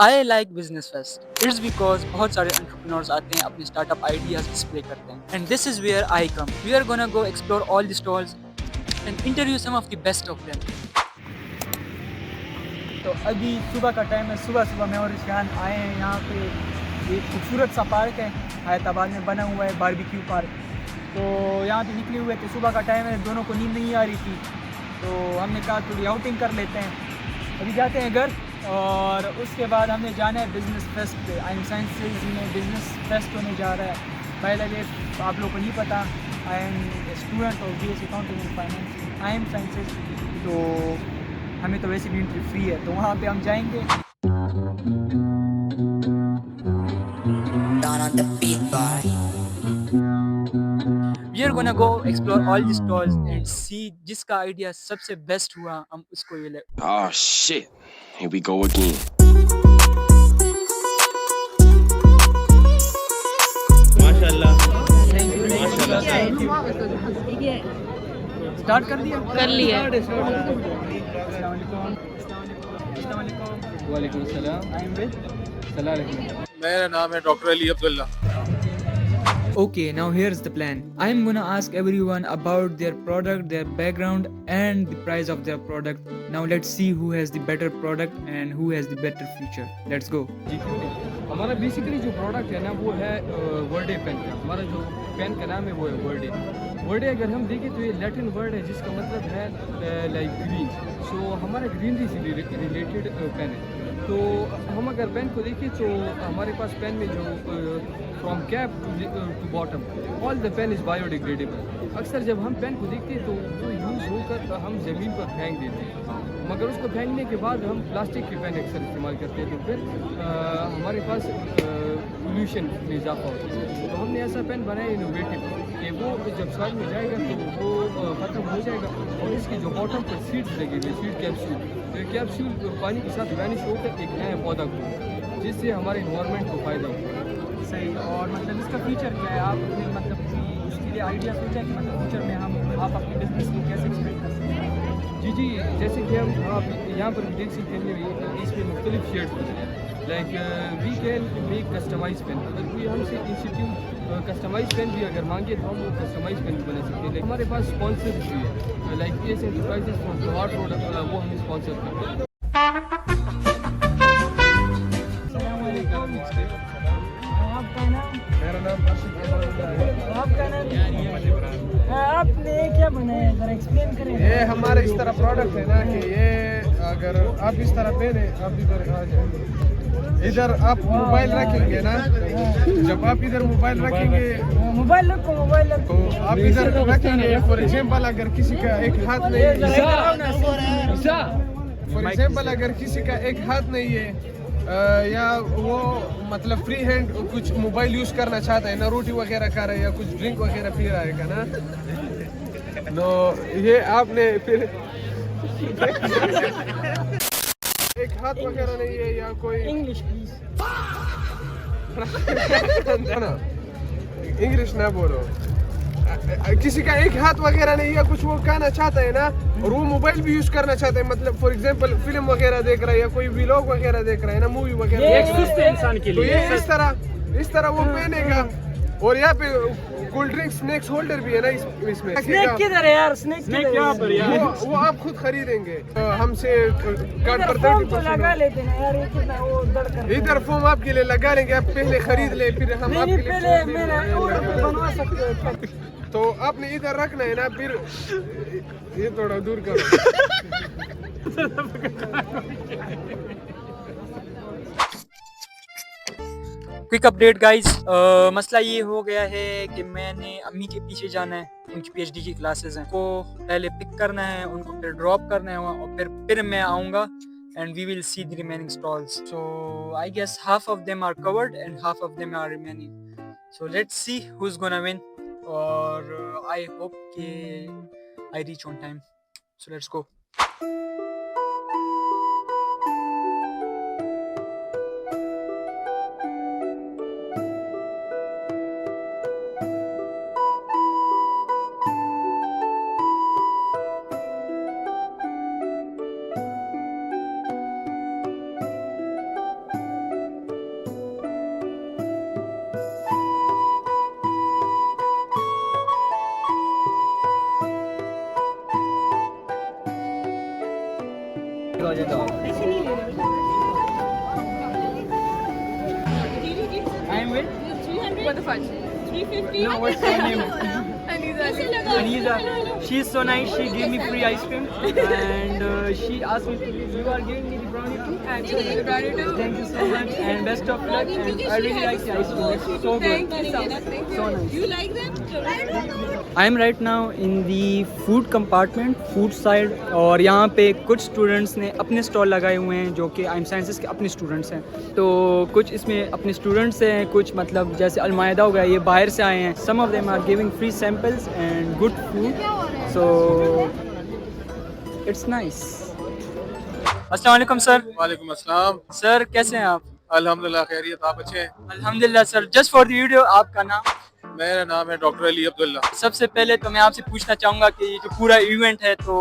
I like business fest it's because बहुत सारे entrepreneurs आते हैं अपने स्टार्टअप आइडियाज डिस्प्ले करते हैं and this is where I come we are gonna go explore all the stalls and interview some of the best of them. तो अभी सुबह का टाइम है, सुबह सुबह मैं और ईशान आए हैं यहाँ पे। एक खूबसूरत सा पार्क है हैदराबाद में बना हुआ है, बारबेक्यू पार्क। तो यहाँ पे निकले हुए थे, सुबह का टाइम है, दोनों को नींद नहीं आ रही थी तो हमने कहा थोड़ी आउटिंग कर लेते हैं। अभी जाते हैं घर और उसके बाद हमने जाना है बिज़नेस फेस्ट पे। आई एम साइंसेज में बिज़नेस फेस्ट होने जा रहा है। पहले वे आप लोगों को नहीं पता, I am student of BSc accounting and finance, I am sciences. तो हमें तो वैसे भी एंट्री फ्री है, तो वहाँ पे हम जाएंगे। We are gonna go explore all the stalls and see जिसका आइडिया सबसे बेस्ट हुआ हम उसको ये ले। Oh shit, here we go again. माशाल्लाह स्टार्ट कर दिया? कर लिया। वालेकुम सलाम। आई एम विद सलाम। मेरा नाम है doctor Ali Abdullah. Okay, now here's the plan. I'm gonna ask everyone about their product, their background, and the price of their product. Now let's see who has the better product and who has the better future. Let's go. हमारा basically जो product है ना वो है Verde pen का। हमारा जो pen का नाम है वो है वर्डे। वर्डे अगर हम देखें तो ये लैटिन वर्ड है जिसका मतलब है लाइक ग्रीन। सो हमारा ग्रीनरी से रिलेटेड पेन है। तो हम अगर पेन को देखें तो हमारे पास पेन में जो from cap to bottom all the pen is biodegradable. अक्सर जब हम पेन को देखते हैं तो वो यूज़ होकर हम ज़मीन पर फेंक देते हैं, मगर उसको फेंकने के बाद हम प्लास्टिक के पेन अक्सर इस्तेमाल करते हैं तो फिर हमारे पास पोल्यूशन में इजाफा होता है। तो हमने ऐसा पेन बनाया इनोवेटिव कि वो जब सॉइल में जाएगा तो वो ख़त्म हो जाएगा और इसकी जो बॉटम पर सीड्स लगेंगे, सीड कैप्सूल, तो ये कैप्सूल पानी के साथ वैनिश होकर एक नया पौधा को, जिससे हमारे इन्वायरमेंट को फ़ायदा होगा। सही। और मतलब इसका फीचर क्या है? आपने मतलब कि उसके लिए आइडिया सोचा कि मतलब फ्यूचर में आप अपने बिजनेस को कैसे एक्सपेंड कर सकते हैं? जी, जैसे कि हम आप यहाँ पर देख सकते हैं इसमें मुख्तलिफ शेड्स होते हैं। Like we can make customise pen. अगर कोई हमसे इंस्टीट्यूट कस्टमाइज पेन भी अगर मांगे तो हम वो कस्टमाइज पेन भी बना सकते हैं। लेकिन हमारे पास स्पॉन्सर भी है, लाइक एस एंटरप्राइजेज फॉर जो हॉट प्रोडक्ट वो हमें स्पॉन्सर करते हैं। आपका नाम? मेरा नाम आपका नाम? आपने क्या बनाया, जरा एक्सप्लेन करें। ये हमारा इस तरह प्रोडक्ट है ना कि ये अगर आप इस तरह पहने, आप इधर आ जाए, इधर आप मोबाइल रखेंगे ना, जब आप इधर मोबाइल रखेंगे, मोबाइल रखो, मोबाइल रखो। तो आप इधर रखेंगे। फॉर एग्जाम्पल अगर किसी का एक हाथ नहीं अगर किसी का एक हाथ नहीं है या वो मतलब फ्री हैंड कुछ मोबाइल यूज करना चाहता है ना, रोटी वगैरह खा रहा है या कुछ ड्रिंक वगैरह पी रहा है ना, तो ये आपने फिर एक हाथ वगैरह नहीं है या कोई इंग्लिश प्लीज। इंग्लिश ना बोलो, किसी का एक हाथ वगैरह नहीं है, कुछ वो खाना चाहता है ना और वो मोबाइल भी यूज करना चाहता है, मतलब फॉर एग्जांपल फिल्म वगैरह देख रहा है या कोई व्लॉग वगैरह देख रहा है ना, मूवी वगैरह देख रहा है, इंसान के तो ये इस तरह वो पहनेगा। और यहाँ पे कोल्ड ड्रिंक स्नैक्स होल्डर भी है ना इसमें। स्नैक किधर है यार? स्नैक यहाँ पर यार वो आप खुद खरीदेंगे हमसे कार्ड पर फॉर्म तो 30% लगा लेते हैं यार, ये कितना वो दर्द कर रहा है। इधर फॉर्म आपके लिए लगा लेंगे, आप पहले खरीद ले फिर हम नहीं आपके लिए पहले form दे मेरा देंगे। और बनवा सकते हो। तो आपने इधर रखना है ना, फिर ये थोड़ा दूर करो। क्विक अपडेट गाइस, मसला ये हो गया है कि मैंने अम्मी के पीछे जाना है, उनकी PhD की क्लासेस हैं, को पहले पिक करना है, उनको फिर ड्रॉप करना है और फिर मैं आऊँगा and we will see the remaining stalls. So I guess half of them are covered and half of them are remaining. So let's see who's gonna win. और I hope कि I reach on time. So let's go. for the fudge? 350. No, what's her name? Aniza. Anisa. She's so nice. She gave me free ice cream, and she asked me to leave. You are giving me the brownie too. Actually, brownie too. Thank you so much, and best of luck. And I really like the ice cream. It's so good. Thank you so much. So nice. You like them? I am right now in the food compartment, food side, और यहाँ पे कुछ students ने अपने stall लगाए हुए हैं जो कि आई एम साइंसेस के अपने स्टूडेंट्स हैं. तो कुछ इसमें अपने स्टूडेंट्स हैं, कुछ मतलब जैसे अलमायदा हो गया, ये बाहर से आए हैं. Some of them are giving free samples and good food, so it's nice. अस्सलाम वालेकुम सर. वालेकुम अस्सलाम. सर कैसे हैं आप? अल्हम्दुलिल्लाह खैरियत. आप अच्छे हैं? अल्हम्दुलिल्लाह sir. Just for the video, आपका नाम? मेरा नाम है डॉक्टर अली अब्दुल्ला. सबसे पहले तो मैं आपसे पूछना चाहूँगा कि ये जो पूरा इवेंट है तो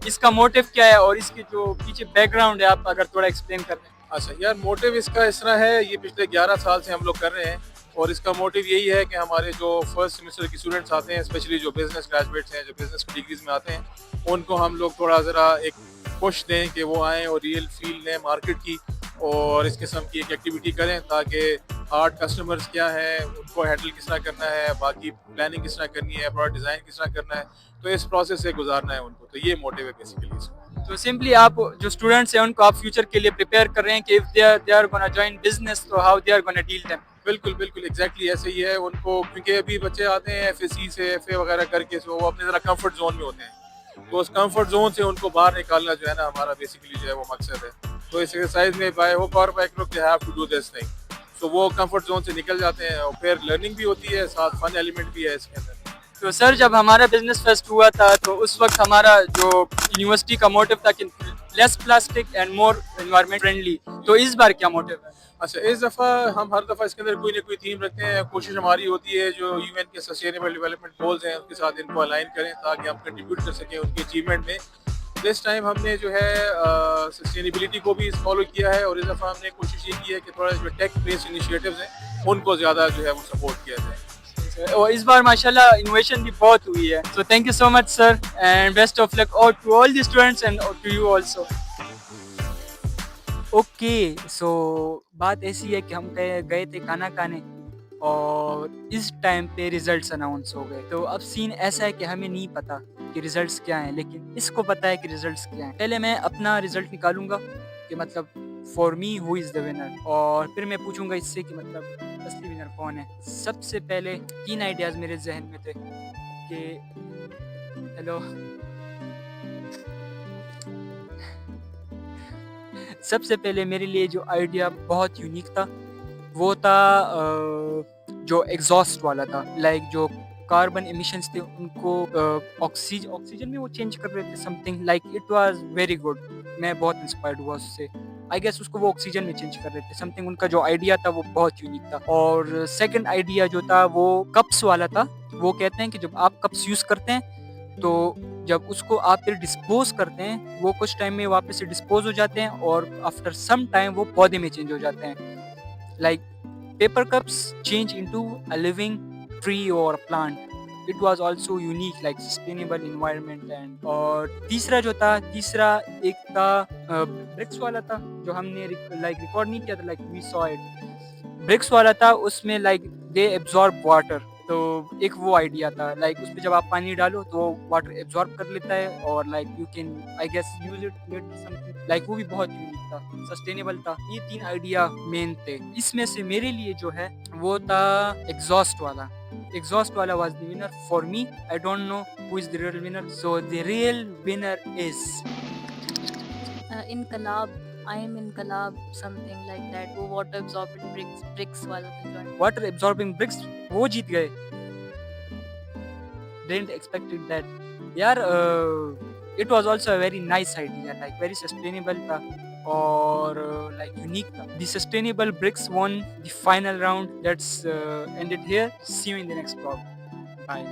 इसका मोटिव क्या है और इसकी जो पीछे बैकग्राउंड है आप अगर थोड़ा एक्सप्लेन कर दें. अच्छा यार, मोटिव इसका इस तरह है, ये पिछले 11 साल से हम लोग कर रहे हैं और इसका मोटिव यही है कि हमारे जो फर्स्ट सेमेस्टर के स्टूडेंट्स आते हैं, स्पेशली जो बिजनेस ग्रेजुएट्स हैं, जो बिजनेस डिग्रीज में आते हैं, उनको हम लोग थोड़ा ज़रा एक पुश दें कि वो आएँ और रियल फील लें मार्केट की और इस किस्म की एक एक्टिविटी करें ताकि हार्ड कस्टमर्स क्या है, उनको हैंडल किस तरह करना है, बाकी प्लानिंग किस तरह करनी है, प्रोडक्ट डिज़ाइन किस तरह करना है, तो इस प्रोसेस से गुजारना है उनको. तो ये मोटिव है बेसिकली इसका. तो सिंपली आप जो स्टूडेंट्स हैं उनको आप फ्यूचर के लिए प्रिपेयर कर रहे हैं कि if they are gonna join business तो how they are gonna deal them. बिल्कुल बिल्कुल एग्जैक्टली ऐसे ही है उनको, क्योंकि अभी बच्चे आते हैं FSC से FA वगैरह करके, तो वो अपने ज़रा कंफर्ट जोन में होते हैं. तो उस कंफर्ट जोन से उनको बाहर निकालना जो है ना, हमारा बेसिकली जो है वो मकसद है. तो इस एक्सरसाइज में बाय हुक और by crook they have to do this thing. तो वो कंफर्ट जोन से निकल जाते हैं और फिर लर्निंग भी होती है, साथ फन एलिमेंट भी है इसके अंदर. तो सर जब हमारा बिजनेस फेस्ट हुआ था तो उस वक्त हमारा जो यूनिवर्सिटी का मोटिव था कि less plastic and more environment friendly, तो इस बार क्या मोटिव है? अच्छा, इस दफ़ा हम हर दफ़ा इसके अंदर कोई ना कोई थीम रखते हैं. कोशिश हमारी होती है जो UN के सस्टेनेबल डेवलपमेंट गोल्स हैं उसके साथ इनको अलाइन करें ताकि हम कंट्रीब्यूट कर सकें उनके अचीवमेंट में. दिस टाइम हमने जो है सस्टेनेबिलिटी को भी फॉलो किया है और इस दफ़ा हमने कोशिश ये की है कि थोड़ा जो टेक बेस्ड इनिशिएटिव्स हैं उनको ज़्यादा जो है वो सपोर्ट किया जाए. और इस बार माशाल्लाह इनोवेशन भी बहुत हुई है. So thank you so much sir and best of luck और to all the students and to you also. Okay, so बात ऐसी है कि हम गए थे खाना खाने और इस टाइम पे रिजल्ट्स अनाउंस हो गए. तो अब सीन ऐसा है कि हमें नहीं पता कि रिजल्ट्स क्या हैं, लेकिन इसको पता है कि रिजल्ट्स क्या हैं. पहले मैं अपना रिजल्ट निकालूंगा कि मतलब for me who is the winner, और फिर मैं पूछूंगा इससे कि मतलब असली विनर कौन है. सबसे पहले 3 आइडियाज़ मेरे जहन में थे कि हेलो सबसे पहले मेरे लिए जो आइडिया बहुत यूनिक था वो था जो एग्जॉस्ट वाला था. लाइक जो कार्बन एमिशंस थे उनको ऑक्सीजन में वो चेंज कर रहे थे something. Like it was very good. मैं बहुत इंस्पायर्ड हुआ उससे. आई गेस उसको वो ऑक्सीजन में चेंज कर रहे थे समथिंग. उनका जो आइडिया था वो बहुत यूनिक था. और सेकंड आइडिया जो था वो कप्स वाला था. वो कहते हैं कि जब आप कप्स यूज़ करते हैं तो जब उसको आप फिर डिस्पोज करते हैं वो कुछ टाइम में वापस से डिस्पोज हो जाते हैं और आफ्टर सम टाइम वो पौधे में चेंज हो जाते हैं. Like paper cups change into a living tree और plant. It was also unique like sustainable environment. And और तीसरा एक था ब्रिक्स वाला था जो हमने लाइक रिकॉर्ड नहीं किया था. Like we saw it. Bricks वाला था, उसमें लाइक दे एब्जॉर्ब वाटर. तो एक वो आइडिया था लाइक उसमें जब आप पानी डालो तो वो वाटर एब्जॉर्ब कर लेता है और like you can I guess use it later something. Like वो भी बहुत यूनिक था, सस्टेनेबल था. ये 3 आइडिया मेन थे. इसमें से मेरे लिए जो है वो था एग्जॉस्ट वाला. Exhaust wala was the winner for me. I don't know who is the real winner. So the real winner is Inqalab. I am Inqalab, something like that. वो water absorbing bricks वाला था joint. water absorbing bricks. वो जीत गए. Didn't expected that. यार it was also a very nice idea. Like very sustainable था. और like unique था. The sustainable bricks won the final round. Let's end it here. See you in the next vlog. Bye.